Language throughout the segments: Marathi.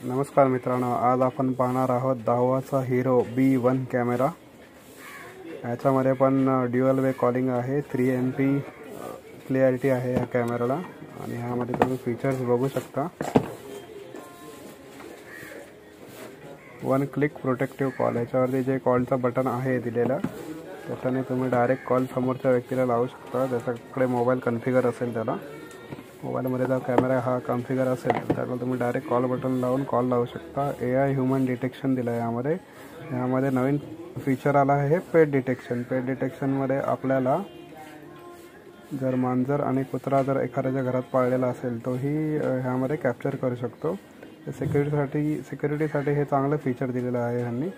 नमस्कार मित्रांनो, आज आपण पाहणार आहोत दावाचा हीरो B1 कॅमेरा। याच्यामध्ये पण ड्युअल वे कॉलिंग आहे, 3MP क्लिअरिटी आहे या कॅमेराला। आणि ह्यामध्ये तुम्ही फीचर्स बघू शकता। 1 क्लिक प्रोटेक्टिव्ह कॉल, याच्यावरती जे कॉलचा बटन आहे दिलेला त्याच्याने तुम्ही डायरेक्ट कॉल समोरच्या व्यक्तीला लावू शकता। ज्याच्याकडे मोबाईल कॉन्फिगर असेल त्याला, मोबाईलमध्ये जर कॅमेरा हा कॉन्फिगर असेल तर त्याला तुम्ही डायरेक्ट कॉल बटन लावून कॉल लावू शकता। AI ह्यूमन डिटेक्शन दिलं आहे यामध्ये नवीन फीचर आला आहे पेट डिटेक्शन। पेट डिटेक्शनमध्ये आपल्याला जर मांजर आणि कुत्रा जर एखाद्याच्या घरात पाळलेला असेल तोही ह्यामध्ये कॅप्चर करू शकतो। सिक्युरिटीसाठी हे चांगलं फीचर दिलेलं आहे ह्यांनी।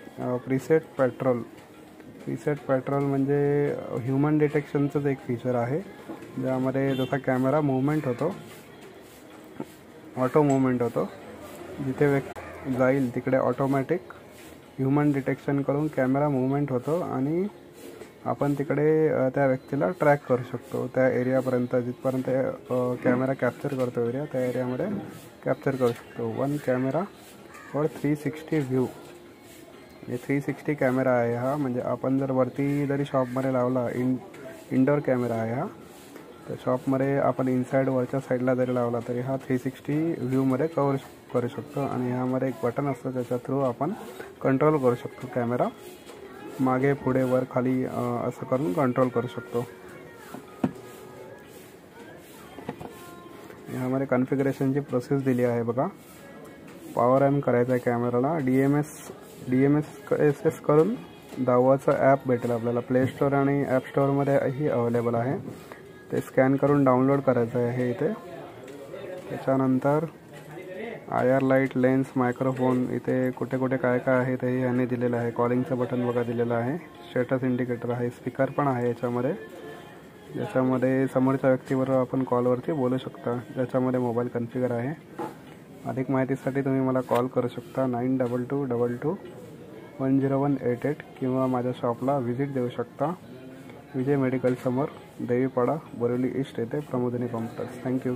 प्रीसेट पेट्रोल म्हणजे ह्यूमन डिटेक्शनचंच एक फीचर आहे, ज्यामध्ये जसा कॅमेरा मूवमेंट होतो, ऑटो मूवमेंट होतो, जिथे व्यक्ती जाईल तिकडे ऑटोमॅटिक ह्यूमन डिटेक्शन करून कॅमेरा मूवमेंट होतो आणि आपण तिकडे त्या व्यक्तीला ट्रॅक करू शकतो। त्या एरियापर्यंत जिथपर्यंत कॅमेरा कॅप्चर करतो एरिया, त्या एरियामध्ये कॅप्चर करू शकतो। 1 कॅमेरा फॉर 360 व्ह्यू, हे 360 कॅमेरा आहे हा। म्हणजे आपण जर वरती जरी शॉपमध्ये लावला, इंडोर कॅमेरा आहे हा, तर शॉपमध्ये आपण इनसाइड वरच्या साईडला जरी लावला तरी हा 360 व्ह्यूमध्ये कवर करू शकतो। आणि ह्यामध्ये एक बटन असतं, त्याच्या थ्रू आपण कंट्रोल करू शकतो कॅमेरा, मागे पुढे वर खाली असं करून कंट्रोल करू शकतो। ह्यामध्ये कॉन्फिगरेशनची प्रोसेस दिली आहे बघा। पॉवर ऑन करायचा आहे कॅमेराला, DMS करून दावाचं ॲप भेटेल आपल्याला। प्ले स्टोअर आणि ॲप स्टोअरमध्येही अवेलेबल आहे। ते स्कॅन करून डाउनलोड करायचं आहे इथे। त्याच्यानंतर IR लाईट, लेन्स, मायक्रोफोन, इथे कुठे कुठे काय काय आहे तेही यांनी दिलेलं आहे। कॉलिंगचं बटन बघा दिलेलं आहे, स्टेटस इंडिकेटर आहे, स्पीकर पण आहे याच्यामध्ये, ज्याच्यामध्ये समोरच्या व्यक्तीबरोबर आपण कॉलवरती बोलू शकता, ज्याच्यामध्ये मोबाईल कॉन्फिगर आहे। अधिक माहितीसाठी तुम्ही मला कॉल करू शकता 9222210188 किंवा माझ्या शॉपला व्हिजिट देऊ शकता। विजय मेडिकल समोर, देवीपाडा, बोरिवली ईस्ट येथे, प्रमोदिनी कॉम्प्युटर्स। थँक्यू।